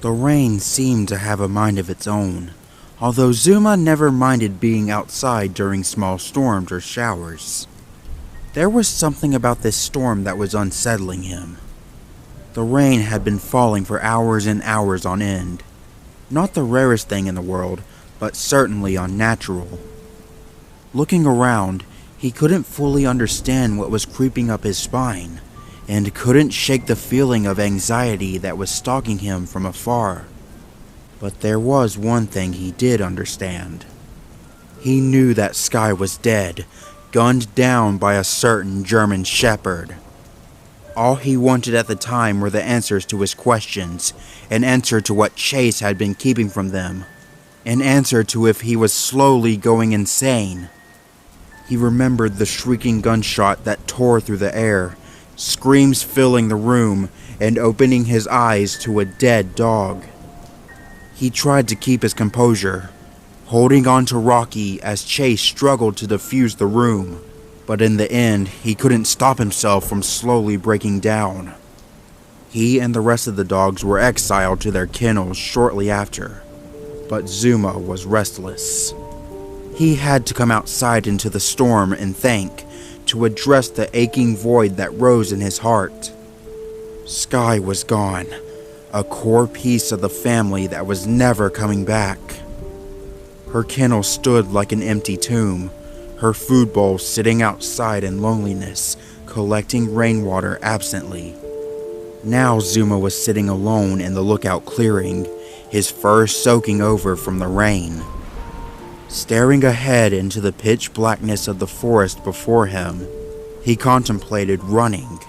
The rain seemed to have a mind of its own, although Zuma never minded being outside during small storms or showers. There was something about this storm that was unsettling him. The rain had been falling for hours and hours on end. Not the rarest thing in the world, but certainly unnatural. Looking around, he couldn't fully understand what was creeping up his spine, and couldn't shake the feeling of anxiety that was stalking him from afar. But there was one thing he did understand. He knew that Skye was dead, gunned down by a certain German shepherd. All he wanted at the time were the answers to his questions, an answer to what Chase had been keeping from them, an answer to if he was slowly going insane. He remembered the shrieking gunshot that tore through the air, screams filling the room, and opening his eyes to a dead dog. He tried to keep his composure, holding on to Rocky as Chase struggled to defuse the room, but in the end, he couldn't stop himself from slowly breaking down. He and the rest of the dogs were exiled to their kennels shortly after, but Zuma was restless. He had to come outside into the storm and think, to address the aching void that rose in his heart. Skye was gone, a core piece of the family that was never coming back. Her kennel stood like an empty tomb, her food bowl sitting outside in loneliness, collecting rainwater absently. Now Zuma was sitting alone in the lookout clearing, his fur soaking over from the rain. Staring ahead into the pitch blackness of the forest before him, he contemplated running.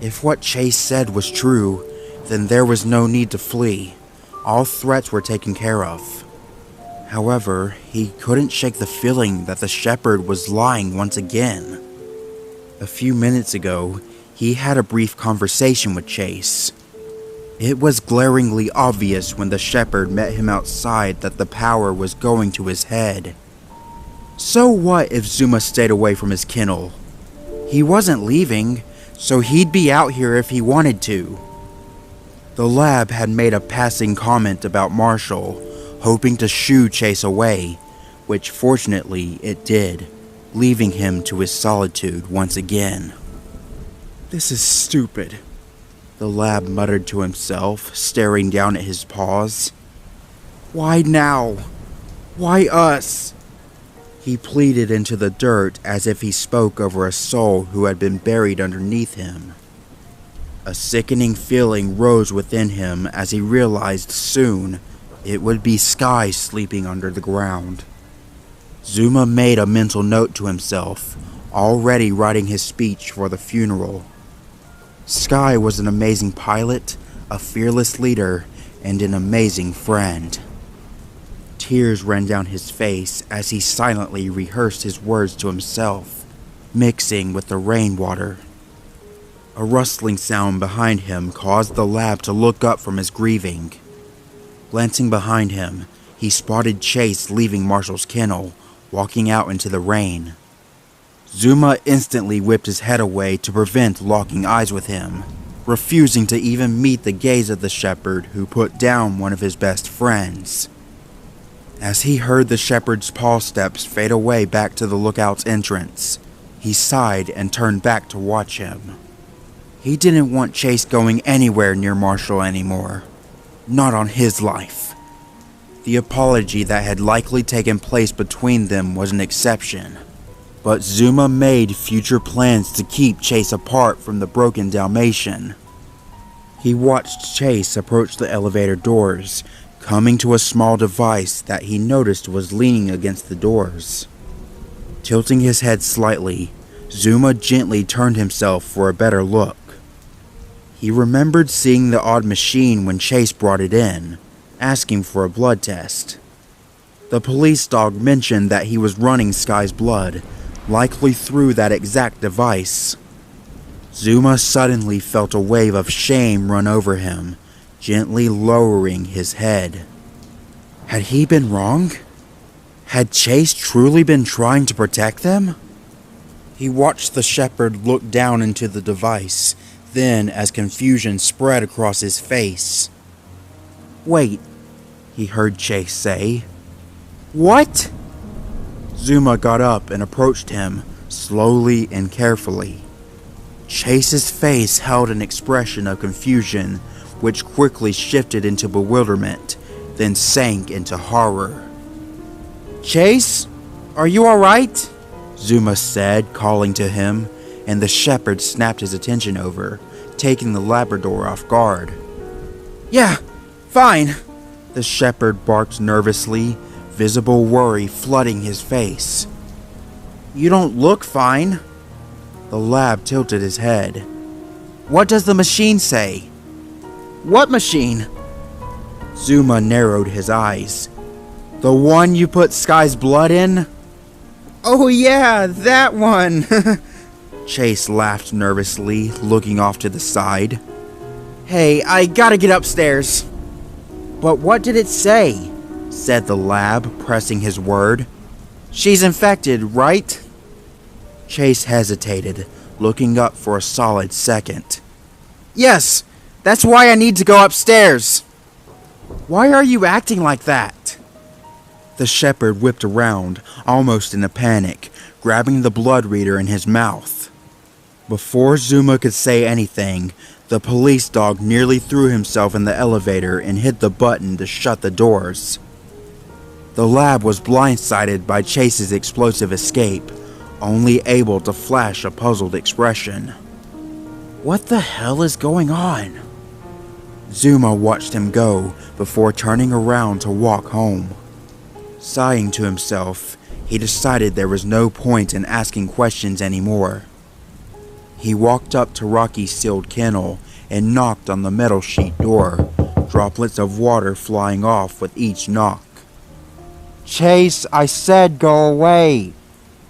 If what Chase said was true, then there was no need to flee. All threats were taken care of. However, he couldn't shake the feeling that the shepherd was lying once again. A few minutes ago, he had a brief conversation with Chase. It was glaringly obvious when the shepherd met him outside that the power was going to his head. So what if Zuma stayed away from his kennel? He wasn't leaving, so he'd be out here if he wanted to. The lab had made a passing comment about Marshall, hoping to shoo Chase away, which fortunately it did, leaving him to his solitude once again. "This is stupid," the lab muttered to himself, staring down at his paws. "Why now? Why us?" He pleaded into the dirt as if he spoke over a soul who had been buried underneath him. A sickening feeling rose within him as he realized soon it would be Skye sleeping under the ground. Zuma made a mental note to himself, already writing his speech for the funeral. Skye was an amazing pilot, a fearless leader, and an amazing friend. Tears ran down his face as he silently rehearsed his words to himself, mixing with the rainwater. A rustling sound behind him caused the lab to look up from his grieving. Glancing behind him, he spotted Chase leaving Marshall's kennel, walking out into the rain. Zuma instantly whipped his head away to prevent locking eyes with him, refusing to even meet the gaze of the shepherd who put down one of his best friends. As he heard the shepherd's paw steps fade away back to the lookout's entrance, he sighed and turned back to watch him. He didn't want Chase going anywhere near Marshall anymore. Not on his life. The apology that had likely taken place between them was an exception, but Zuma made future plans to keep Chase apart from the broken Dalmatian. He watched Chase approach the elevator doors, coming to a small device that he noticed was leaning against the doors. Tilting his head slightly, Zuma gently turned himself for a better look. He remembered seeing the odd machine when Chase brought it in, asking for a blood test. The police dog mentioned that he was running Skye's blood, likely through that exact device. Zuma suddenly felt a wave of shame run over him, gently lowering his head. Had he been wrong? Had Chase truly been trying to protect them? He watched the shepherd look down into the device. Then, as confusion spread across his face, Wait, he heard Chase say. What? Zuma got up and approached him, slowly and carefully. Chase's face held an expression of confusion, which quickly shifted into bewilderment, then sank into horror. Chase, are you alright? Zuma said, calling to him, and the shepherd snapped his attention over, taking the Labrador off guard. Yeah, fine, the shepherd barked nervously, visible worry flooding his face. You don't look fine. The lab tilted his head. What does the machine say? What machine? Zuma narrowed his eyes. The one you put Sky's blood in? Oh yeah, that one! Chase laughed nervously, looking off to the side. Hey, I gotta get upstairs. But what did it say? Said the lab, pressing his word. She's infected, right? Chase hesitated, looking up for a solid second. Yes, that's why I need to go upstairs. Why are you acting like that? The shepherd whipped around, almost in a panic, grabbing the blood reader in his mouth. Before Zuma could say anything, the police dog nearly threw himself in the elevator and hit the button to shut the doors. The lab was blindsided by Chase's explosive escape, only able to flash a puzzled expression. What the hell is going on? Zuma watched him go before turning around to walk home. Sighing to himself, he decided there was no point in asking questions anymore. He walked up to Rocky's sealed kennel and knocked on the metal sheet door, droplets of water flying off with each knock. Chase, I said go away,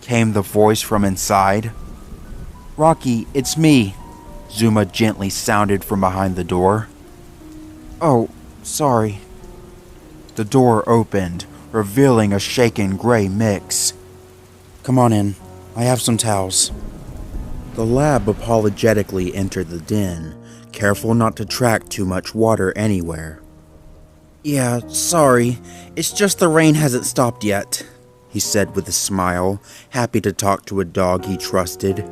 came the voice from inside. Rocky, it's me, Zuma gently sounded from behind the door. Oh, sorry. The door opened, revealing a shaken gray mix. Come on in, I have some towels. The lab apologetically entered the den, careful not to track too much water anywhere. Yeah, sorry, it's just the rain hasn't stopped yet, he said with a smile, happy to talk to a dog he trusted.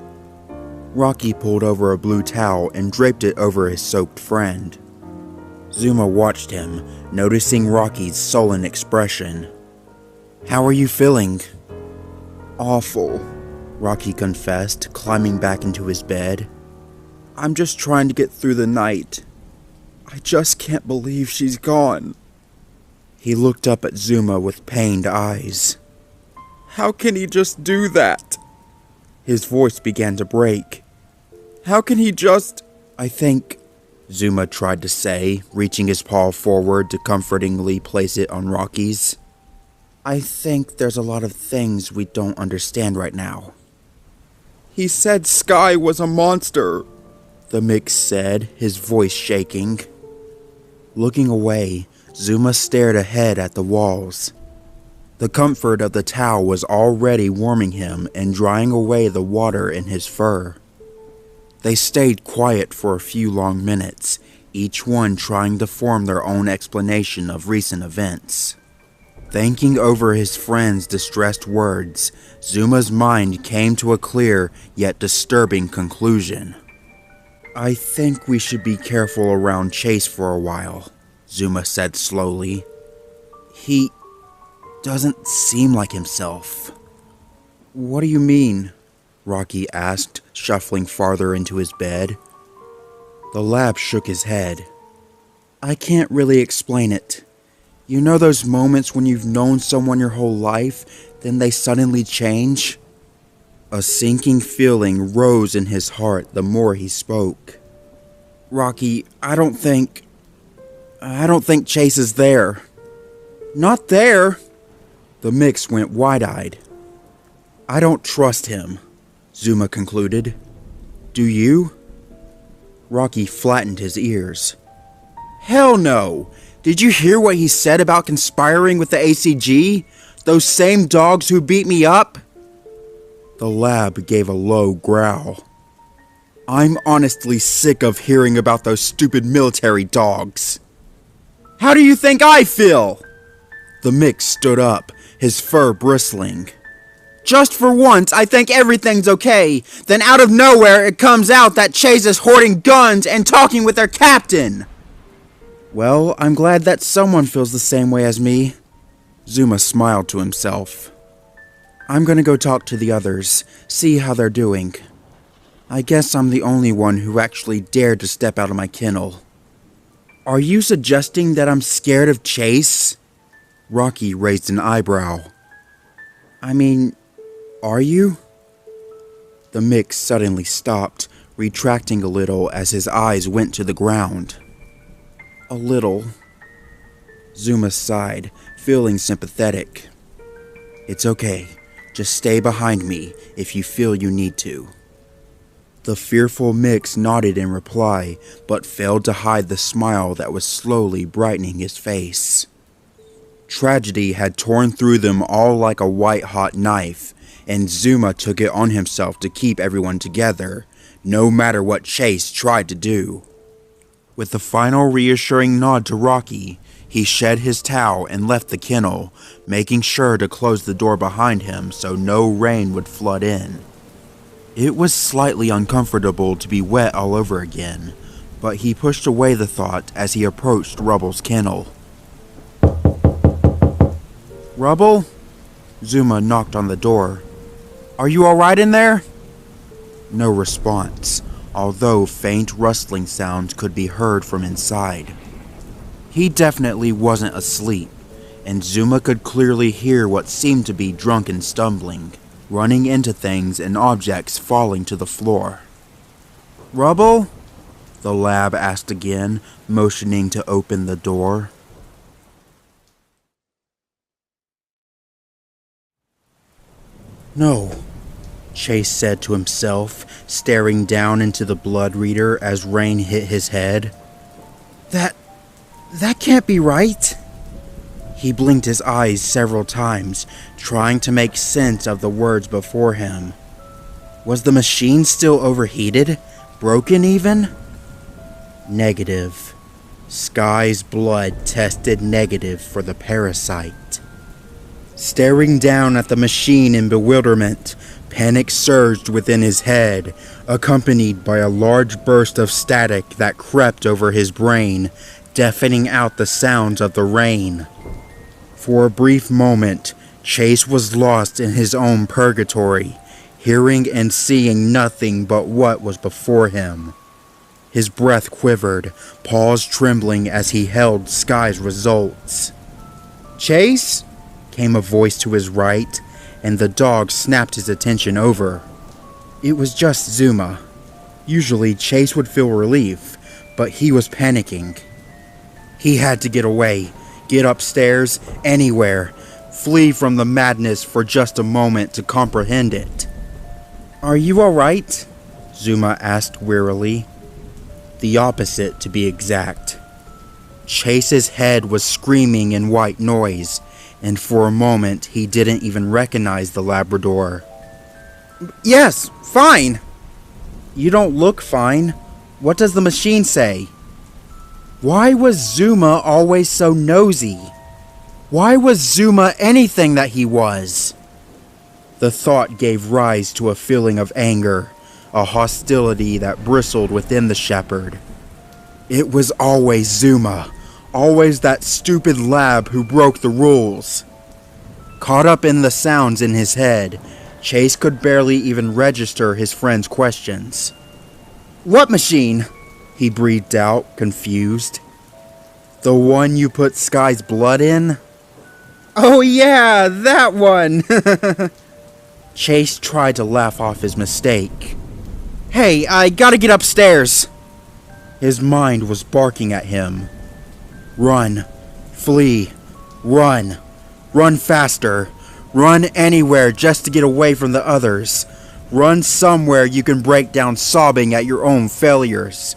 Rocky pulled over a blue towel and draped it over his soaked friend. Zuma watched him, noticing Rocky's sullen expression. How are you feeling? Awful, Rocky confessed, climbing back into his bed. I'm just trying to get through the night. I just can't believe she's gone. He looked up at Zuma with pained eyes. How can he just do that? His voice began to break. How can he just... I think... Zuma tried to say, reaching his paw forward to comfortingly place it on Rocky's. I think there's a lot of things we don't understand right now. He said Sky was a monster, the mix said, his voice shaking. Looking away, Zuma stared ahead at the walls. The comfort of the towel was already warming him and drying away the water in his fur. They stayed quiet for a few long minutes, each one trying to form their own explanation of recent events. Thinking over his friend's distressed words, Zuma's mind came to a clear yet disturbing conclusion. I think we should be careful around Chase for a while, Zuma said slowly. He doesn't seem like himself. What do you mean? Rocky asked, shuffling farther into his bed. The lab shook his head. I can't really explain it. You know those moments when you've known someone your whole life, then they suddenly change? A sinking feeling rose in his heart the more he spoke. Rocky, I don't think Chase is there. Not there? The mix went wide-eyed. I don't trust him, Zuma concluded. Do you? Rocky flattened his ears. Hell no! Did you hear what he said about conspiring with the ACG? Those same dogs who beat me up? The lab gave a low growl. I'm honestly sick of hearing about those stupid military dogs. How do you think I feel? The mix stood up, his fur bristling. Just for once, I think everything's okay. Then out of nowhere, it comes out that Chase is hoarding guns and talking with their captain. Well, I'm glad that someone feels the same way as me. Zuma smiled to himself. I'm gonna go talk to the others, see how they're doing. I guess I'm the only one who actually dared to step out of my kennel. Are you suggesting that I'm scared of Chase? Rocky raised an eyebrow. I mean, are you? The mix suddenly stopped, retracting a little as his eyes went to the ground. A little. Zuma sighed, feeling sympathetic. It's okay. Just stay behind me if you feel you need to. The fearful mix nodded in reply, but failed to hide the smile that was slowly brightening his face. Tragedy had torn through them all like a white-hot knife, and Zuma took it on himself to keep everyone together, no matter what Chase tried to do. With a final reassuring nod to Rocky, he shed his towel and left the kennel, making sure to close the door behind him so no rain would flood in. It was slightly uncomfortable to be wet all over again, but he pushed away the thought as he approached Rubble's kennel. Rubble? Zuma knocked on the door. Are you alright in there? No response, although faint rustling sounds could be heard from inside. He definitely wasn't asleep, and Zuma could clearly hear what seemed to be drunken stumbling, running into things and objects falling to the floor. Rubble? The lab asked again, motioning to open the door. No, Chase said to himself, staring down into the blood reader as rain hit his head. That can't be right. He blinked his eyes several times, trying to make sense of the words before him. Was the machine still overheated? Broken even? Negative. Sky's blood tested negative for the parasite. Staring down at the machine in bewilderment, panic surged within his head, accompanied by a large burst of static that crept over his brain, deafening out the sounds of the rain. For a brief moment, Chase was lost in his own purgatory, hearing and seeing nothing but what was before him. His breath quivered, paws trembling as he held Sky's results. Chase? Came a voice to his right, and the dog snapped his attention over. It was just Zuma. Usually Chase would feel relief, but he was panicking. He had to get away, get upstairs, anywhere, flee from the madness for just a moment to comprehend it. Are you alright? Zuma asked wearily. The opposite, to be exact. Chase's head was screaming in white noise, and for a moment he didn't even recognize the Labrador. Yes, fine. You don't look fine. What does the machine say? Why was Zuma always so nosy? Why was Zuma anything that he was? The thought gave rise to a feeling of anger, a hostility that bristled within the shepherd. It was always Zuma, always that stupid lab who broke the rules. Caught up in the sounds in his head, Chase could barely even register his friend's questions. What machine? He breathed out, confused. The one you put Sky's blood in? Oh yeah, that one! Chase tried to laugh off his mistake. Hey, I gotta get upstairs! His mind was barking at him. Run. Flee. Run. Run faster. Run anywhere just to get away from the others. Run somewhere you can break down sobbing at your own failures.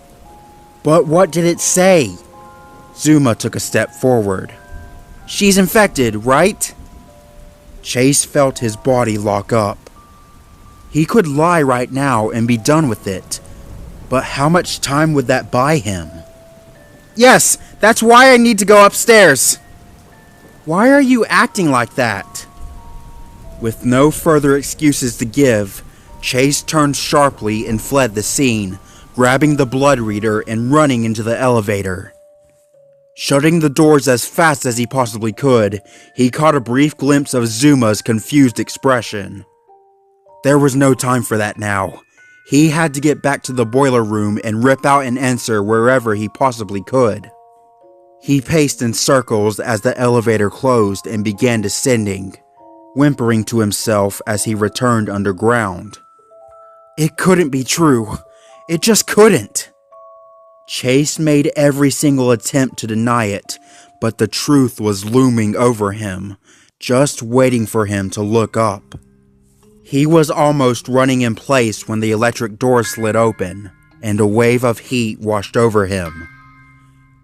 But what did it say? Zuma took a step forward. She's infected, right? Chase felt his body lock up. He could lie right now and be done with it. But how much time would that buy him? Yes, That's why I need to go upstairs. Why are you acting like that? With no further excuses to give, Chase turned sharply and fled the scene, grabbing the blood reader and running into the elevator. Shutting the doors as fast as he possibly could, he caught a brief glimpse of Zuma's confused expression. There was no time for that now. He had to get back to the boiler room and rip out an answer wherever he possibly could. He paced in circles as the elevator closed and began descending, whimpering to himself as he returned underground. It couldn't be true. It just couldn't. Chase made every single attempt to deny it, but the truth was looming over him, just waiting for him to look up. He was almost running in place when the electric door slid open, and a wave of heat washed over him.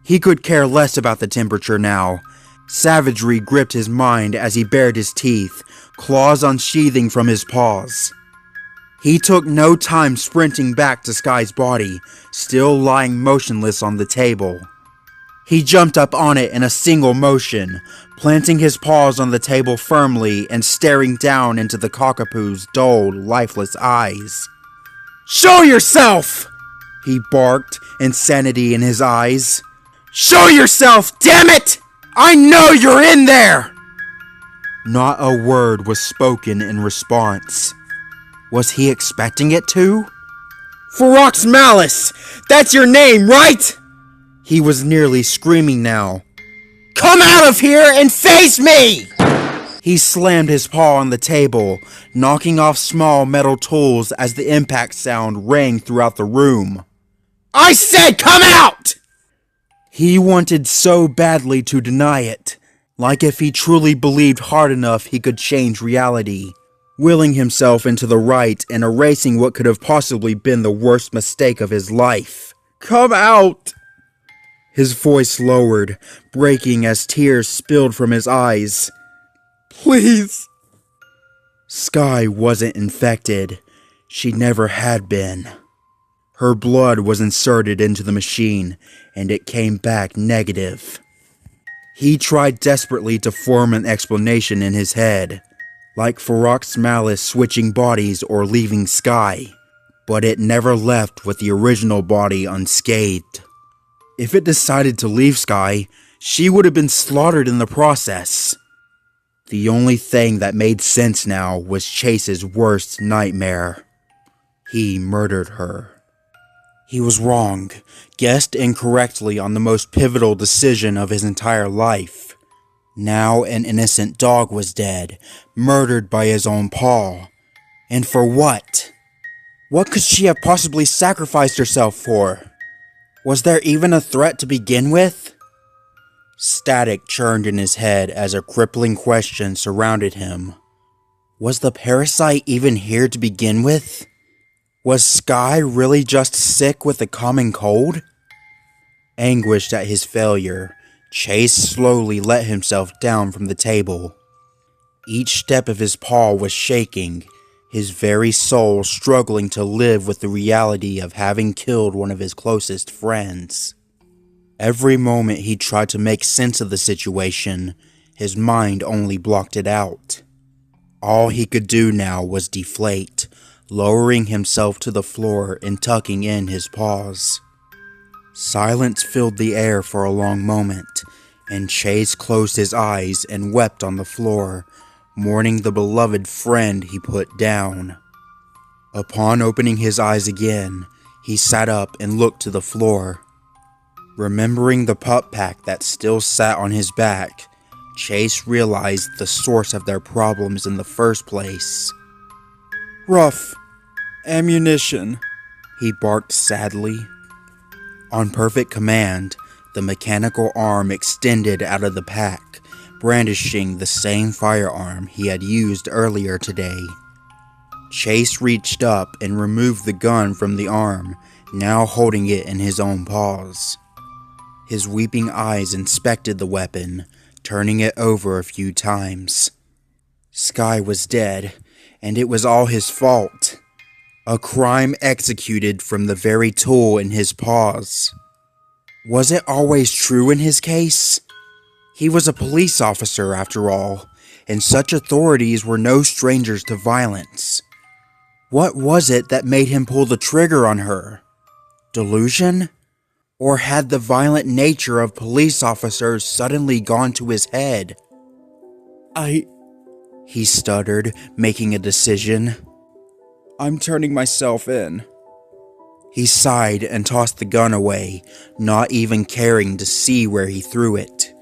He could care less about the temperature now. Savagery gripped his mind as he bared his teeth, claws unsheathing from his paws. He took no time sprinting back to Sky's body, still lying motionless on the table. He jumped up on it in a single motion, planting his paws on the table firmly and staring down into the cockapoo's dull, lifeless eyes. "Show yourself!" he barked, insanity in his eyes. "Show yourself, damn it! I know you're in there!" Not a word was spoken in response. Was he expecting it to? "Ferox Malice! That's your name, right?" He was nearly screaming now. "Come out of here and face me!" He slammed his paw on the table, knocking off small metal tools as the impact sound rang throughout the room. "I said come out!" He wanted so badly to deny it, like if he truly believed hard enough he could change reality, willing himself into the right and erasing what could have possibly been the worst mistake of his life. "Come out!" His voice lowered, breaking as tears spilled from his eyes. "Please!" Sky wasn't infected. She never had been. Her blood was inserted into the machine, and it came back negative. He tried desperately to form an explanation in his head, like Ferox Malice switching bodies or leaving Sky, but it never left with the original body unscathed. If it decided to leave Sky, she would have been slaughtered in the process. The only thing that made sense now was Chase's worst nightmare. He murdered her. He was wrong, guessed incorrectly on the most pivotal decision of his entire life. Now an innocent dog was dead, murdered by his own paw. And for what? What could she have possibly sacrificed herself for? Was there even a threat to begin with? Static churned in his head as a crippling question surrounded him. Was the parasite even here to begin with? Was Sky really just sick with a common cold? Anguished at his failure, Chase slowly let himself down from the table. Each step of his paw was shaking, his very soul struggling to live with the reality of having killed one of his closest friends. Every moment he tried to make sense of the situation, his mind only blocked it out. All he could do now was deflate, lowering himself to the floor and tucking in his paws. Silence filled the air for a long moment, and Chase closed his eyes and wept on the floor, mourning the beloved friend he put down. Upon opening his eyes again, he sat up and looked to the floor. Remembering the pup pack that still sat on his back, Chase realized the source of their problems in the first place. "Rough ammunition," he barked sadly. On perfect command, the mechanical arm extended out of the pack, brandishing the same firearm he had used earlier today. Chase reached up and removed the gun from the arm, now holding it in his own paws. His weeping eyes inspected the weapon, turning it over a few times. Sky was dead, and it was all his fault. A crime executed from the very tool in his paws. Was it always true in his case? He was a police officer after all, and such authorities were no strangers to violence. What was it that made him pull the trigger on her? Delusion? Or had the violent nature of police officers suddenly gone to his head? He stuttered, making a decision. I'm turning myself in. He sighed and tossed the gun away, not even caring to see where he threw it.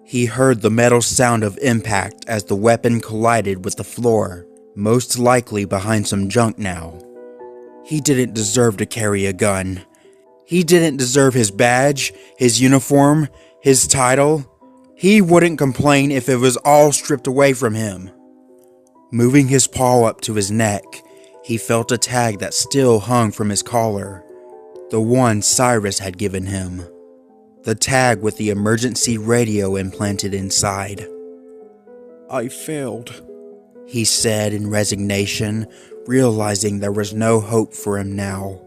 He heard the metal sound of impact as the weapon collided with the floor, most likely behind some junk now. He didn't deserve to carry a gun. He didn't deserve his badge, his uniform, his title. He wouldn't complain if it was all stripped away from him. Moving his paw up to his neck, he felt a tag that still hung from his collar, the one Cyrus had given him. The tag with the emergency radio implanted inside. I failed, he said in resignation, realizing there was no hope for him now.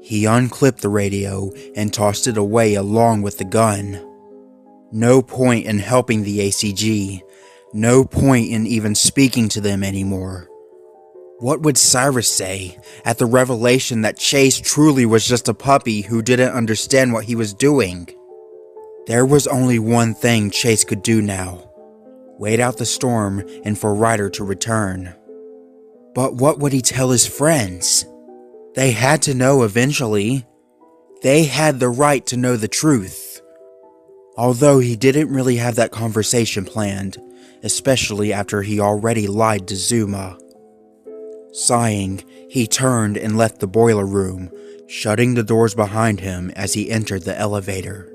He unclipped the radio and tossed it away along with the gun. No point in helping the ACG. No point in even speaking to them anymore. What would Cyrus say at the revelation that Chase truly was just a puppy who didn't understand what he was doing? There was only one thing Chase could do now. Wait out the storm and for Ryder to return. But what would he tell his friends? They had to know eventually. They had the right to know the truth. Although he didn't really have that conversation planned, especially after he already lied to Zuma. Sighing, he turned and left the boiler room, shutting the doors behind him as he entered the elevator.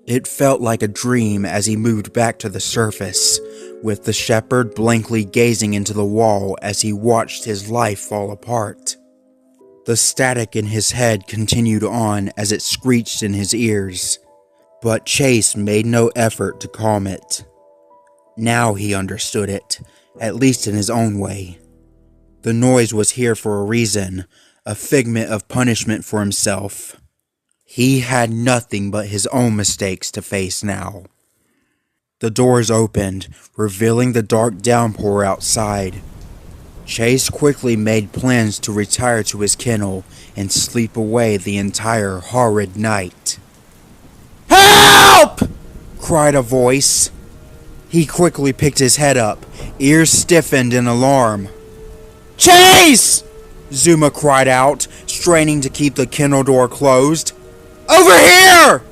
It felt like a dream as he moved back to the surface, with the shepherd blankly gazing into the wall as he watched his life fall apart. The static in his head continued on as it screeched in his ears, but Chase made no effort to calm it. Now he understood it, at least in his own way. The noise was here for a reason, a figment of punishment for himself. He had nothing but his own mistakes to face now. The doors opened, revealing the dark downpour outside. Chase quickly made plans to retire to his kennel and sleep away the entire horrid night. "Help!" cried a voice. He quickly picked his head up, ears stiffened in alarm. "Chase!" Zuma cried out, straining to keep the kennel door closed. "Over here!"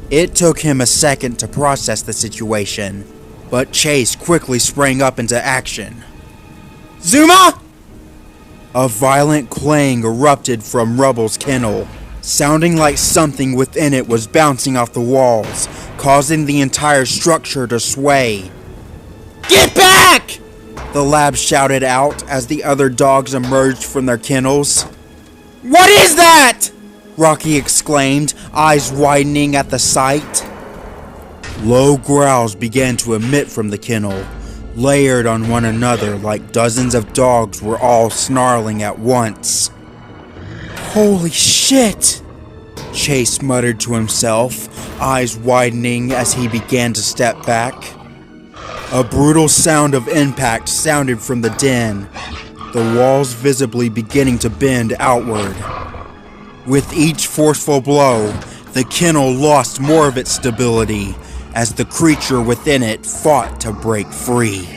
It took him a second to process the situation, but Chase quickly sprang up into action. "Zuma!" A violent clang erupted from Rubble's kennel, sounding like something within it was bouncing off the walls, causing the entire structure to sway. "Get back!" the lab shouted out as the other dogs emerged from their kennels. "What is that?" Rocky exclaimed, eyes widening at the sight. Low growls began to emit from the kennel, layered on one another like dozens of dogs were all snarling at once. "Holy shit!" Chase muttered to himself, eyes widening as he began to step back. A brutal sound of impact sounded from the den, the walls visibly beginning to bend outward. With each forceful blow, the kennel lost more of its stability as the creature within it fought to break free.